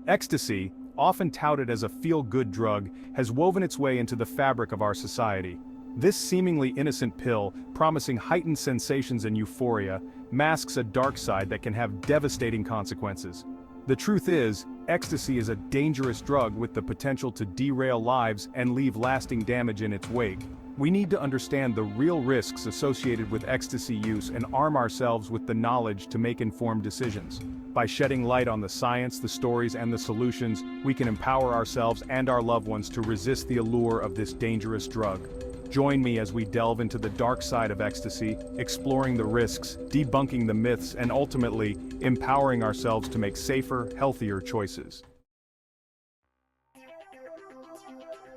Ecstasy, often touted as a feel-good drug, has woven its way into the fabric of our society. This seemingly innocent pill, promising heightened sensations and euphoria, masks a dark side that can have devastating consequences. The truth is, ecstasy is a dangerous drug with the potential to derail lives and leave lasting damage in its wake. We need to understand the real risks associated with ecstasy use and arm ourselves with the knowledge to make informed decisions. By shedding light on the science, the stories, and the solutions, we can empower ourselves and our loved ones to resist the allure of this dangerous drug. Join me as we delve into the dark side of ecstasy, exploring the risks, debunking the myths, and ultimately, empowering ourselves to make safer, healthier choices.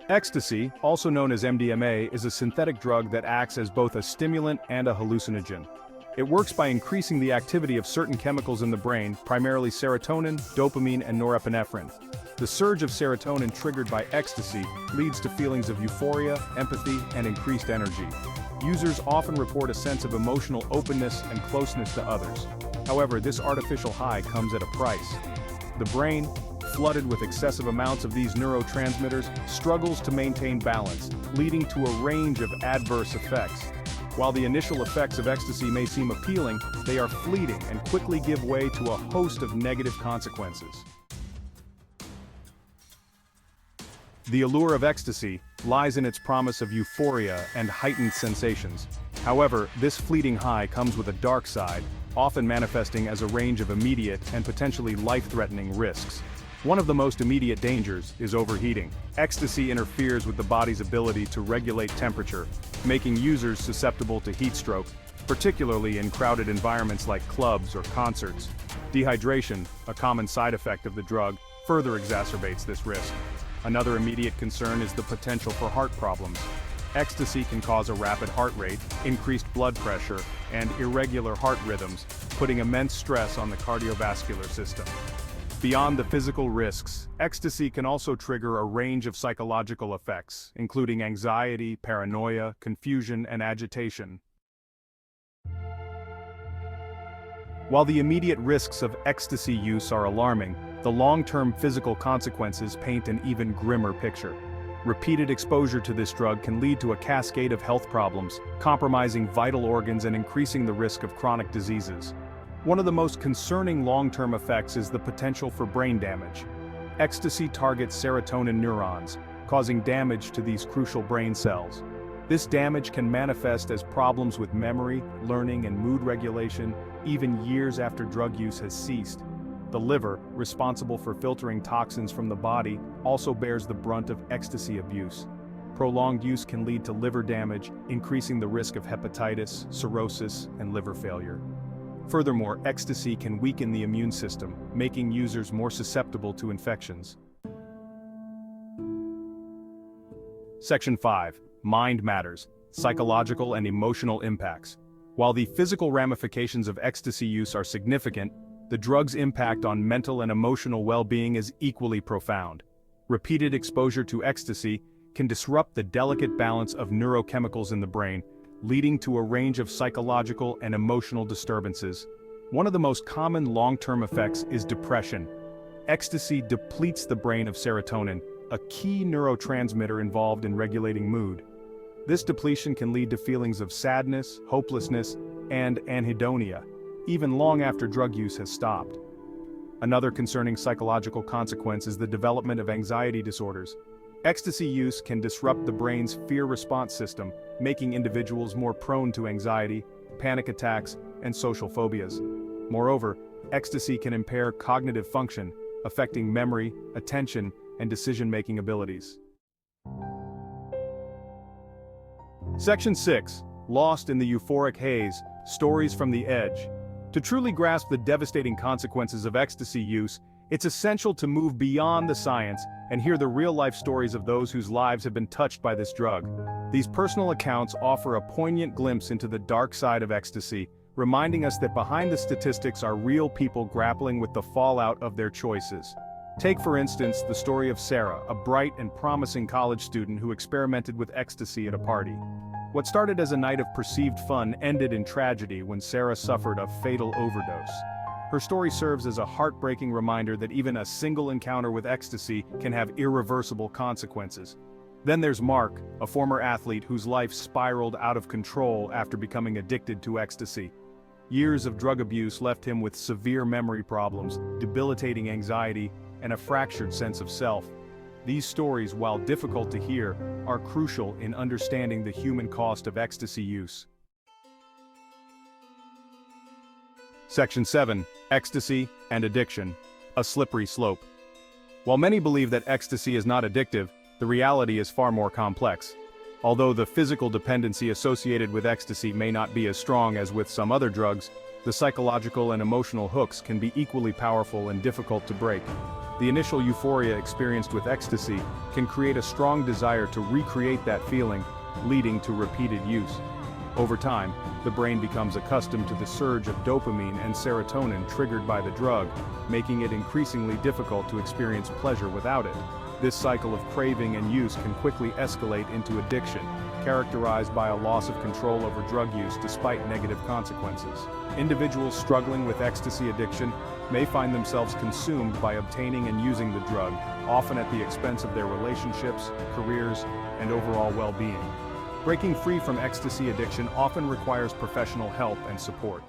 Ecstasy, also known as MDMA, is a synthetic drug that acts as both a stimulant and a hallucinogen. It works by increasing the activity of certain chemicals in the brain, primarily serotonin, dopamine, and norepinephrine. The surge of serotonin triggered by ecstasy leads to feelings of euphoria, empathy, and increased energy. Users often report a sense of emotional openness and closeness to others. However, this artificial high comes at a price. The brain, flooded with excessive amounts of these neurotransmitters, struggles to maintain balance, leading to a range of adverse effects. While the initial effects of ecstasy may seem appealing, they are fleeting and quickly give way to a host of negative consequences. The allure of ecstasy lies in its promise of euphoria and heightened sensations. However, this fleeting high comes with a dark side, often manifesting as a range of immediate and potentially life-threatening risks. One of the most immediate dangers is overheating. Ecstasy interferes with the body's ability to regulate temperature, making users susceptible to heat stroke, particularly in crowded environments like clubs or concerts. Dehydration, a common side effect of the drug, further exacerbates this risk. Another immediate concern is the potential for heart problems. Ecstasy can cause a rapid heart rate, increased blood pressure, and irregular heart rhythms, putting immense stress on the cardiovascular system. Beyond the physical risks, ecstasy can also trigger a range of psychological effects, including anxiety, paranoia, confusion, and agitation. While the immediate risks of ecstasy use are alarming, the long-term physical consequences paint an even grimmer picture. Repeated exposure to this drug can lead to a cascade of health problems, compromising vital organs and increasing the risk of chronic diseases. One of the most concerning long-term effects is the potential for brain damage. Ecstasy targets serotonin neurons, causing damage to these crucial brain cells. This damage can manifest as problems with memory, learning, and mood regulation, even years after drug use has ceased. The liver, responsible for filtering toxins from the body, also bears the brunt of ecstasy abuse. Prolonged use can lead to liver damage, increasing the risk of hepatitis, cirrhosis, and liver failure. Furthermore, ecstasy can weaken the immune system, making users more susceptible to infections. Section 5. Mind Matters: Psychological and Emotional Impacts. While the physical ramifications of ecstasy use are significant, the drug's impact on mental and emotional well-being is equally profound. Repeated exposure to ecstasy can disrupt the delicate balance of neurochemicals in the brain, leading to a range of psychological and emotional disturbances. One of the most common long-term effects is depression. Ecstasy depletes the brain of serotonin, a key neurotransmitter involved in regulating mood. This depletion can lead to feelings of sadness, hopelessness, and anhedonia, even long after drug use has stopped. Another concerning psychological consequence is the development of anxiety disorders. Ecstasy use can disrupt the brain's fear response system, making individuals more prone to anxiety, panic attacks, and social phobias. Moreover, ecstasy can impair cognitive function, affecting memory, attention, and decision-making abilities. Section 6. Lost in the Euphoric Haze: Stories from the Edge. To truly grasp the devastating consequences of ecstasy use, it's essential to move beyond the science and hear the real-life stories of those whose lives have been touched by this drug. These personal accounts offer a poignant glimpse into the dark side of ecstasy, reminding us that behind the statistics are real people grappling with the fallout of their choices. Take, for instance, the story of Sarah, a bright and promising college student who experimented with ecstasy at a party. What started as a night of perceived fun ended in tragedy when Sarah suffered a fatal overdose. Her story serves as a heartbreaking reminder that even a single encounter with ecstasy can have irreversible consequences. Then there's Mark, a former athlete whose life spiraled out of control after becoming addicted to ecstasy. Years of drug abuse left him with severe memory problems, debilitating anxiety, and a fractured sense of self. These stories, while difficult to hear, are crucial in understanding the human cost of ecstasy use. Section 7. Ecstasy and Addiction. A slippery slope. While many believe that ecstasy is not addictive, the reality is far more complex. Although the physical dependency associated with ecstasy may not be as strong as with some other drugs, the psychological and emotional hooks can be equally powerful and difficult to break. The initial euphoria experienced with ecstasy can create a strong desire to recreate that feeling, leading to repeated use. Over time, the brain becomes accustomed to the surge of dopamine and serotonin triggered by the drug, making it increasingly difficult to experience pleasure without it. This cycle of craving and use can quickly escalate into addiction, characterized by a loss of control over drug use despite negative consequences. Individuals struggling with ecstasy addiction may find themselves consumed by obtaining and using the drug, often at the expense of their relationships, careers, and overall well-being. Breaking free from ecstasy addiction often requires professional help and support.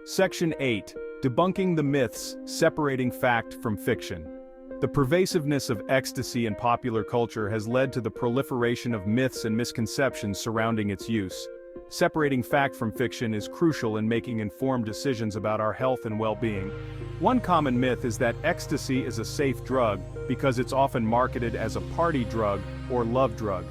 Section 8. Debunking the myths separating fact from fiction. The pervasiveness of ecstasy in popular culture has led to the proliferation of myths and misconceptions surrounding its use. Separating fact from fiction is crucial in making informed decisions about our health and well-being. One common myth is that ecstasy is a safe drug because it's often marketed as a party drug or love drug.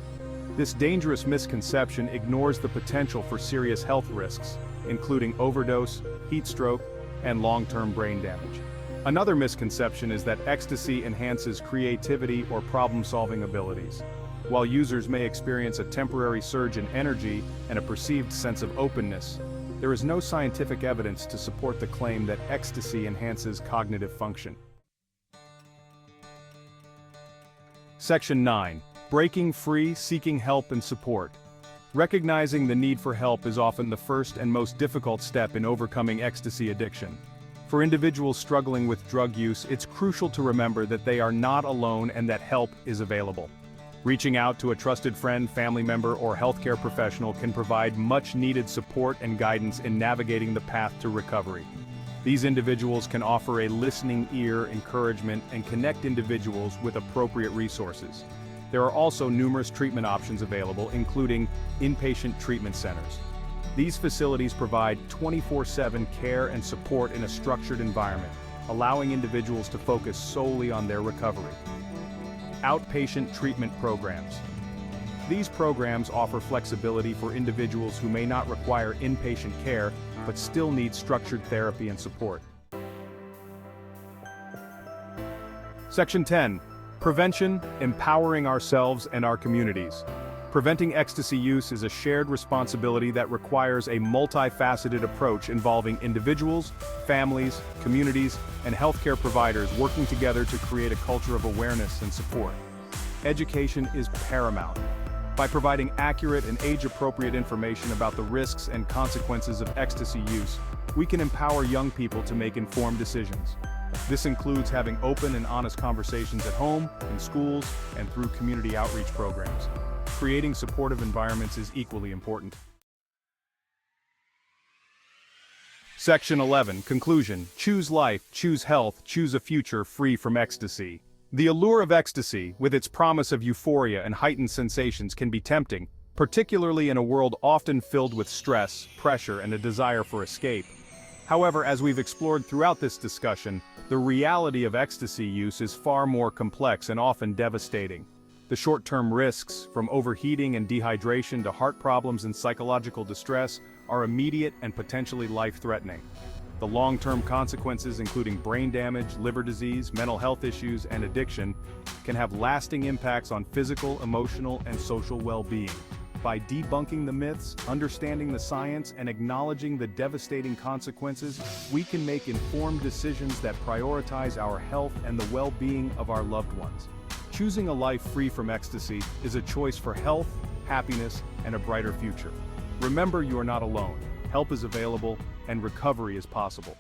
This dangerous misconception ignores the potential for serious health risks, including overdose, heat stroke, and long-term brain damage. Another misconception is that ecstasy enhances creativity or problem-solving abilities. While users may experience a temporary surge in energy and a perceived sense of openness, there is no scientific evidence to support the claim that ecstasy enhances cognitive function. Section 9. Breaking free, seeking help and support. Recognizing the need for help is often the first and most difficult step in overcoming ecstasy addiction. For individuals struggling with drug use, it's crucial to remember that they are not alone and that help is available. Reaching out to a trusted friend, family member, or healthcare professional can provide much-needed support and guidance in navigating the path to recovery. These individuals can offer a listening ear, encouragement, and connect individuals with appropriate resources. There are also numerous treatment options available, including inpatient treatment centers. These facilities provide 24/7 care and support in a structured environment, allowing individuals to focus solely on their recovery. Outpatient treatment programs. These programs offer flexibility for individuals who may not require inpatient care, but still need structured therapy and support. Section 10. Prevention, empowering ourselves and our communities. Preventing ecstasy use is a shared responsibility that requires a multifaceted approach involving individuals, families, communities, and healthcare providers working together to create a culture of awareness and support. Education is paramount. By providing accurate and age-appropriate information about the risks and consequences of ecstasy use, we can empower young people to make informed decisions. This includes having open and honest conversations at home, in schools, and through community outreach programs. Creating supportive environments is equally important. Section 11. Conclusion. Choose life, choose health, choose a future free from ecstasy. The allure of ecstasy, with its promise of euphoria and heightened sensations, can be tempting, particularly in a world often filled with stress, pressure, and a desire for escape. However, as we've explored throughout this discussion, the reality of ecstasy use is far more complex and often devastating. The short-term risks, from overheating and dehydration to heart problems and psychological distress, are immediate and potentially life-threatening. The long-term consequences, including brain damage, liver disease, mental health issues, and addiction, can have lasting impacts on physical, emotional, and social well-being. By debunking the myths, understanding the science, and acknowledging the devastating consequences, we can make informed decisions that prioritize our health and the well-being of our loved ones. Choosing a life free from ecstasy is a choice for health, happiness, and a brighter future. Remember, you are not alone. help is available, and recovery is possible.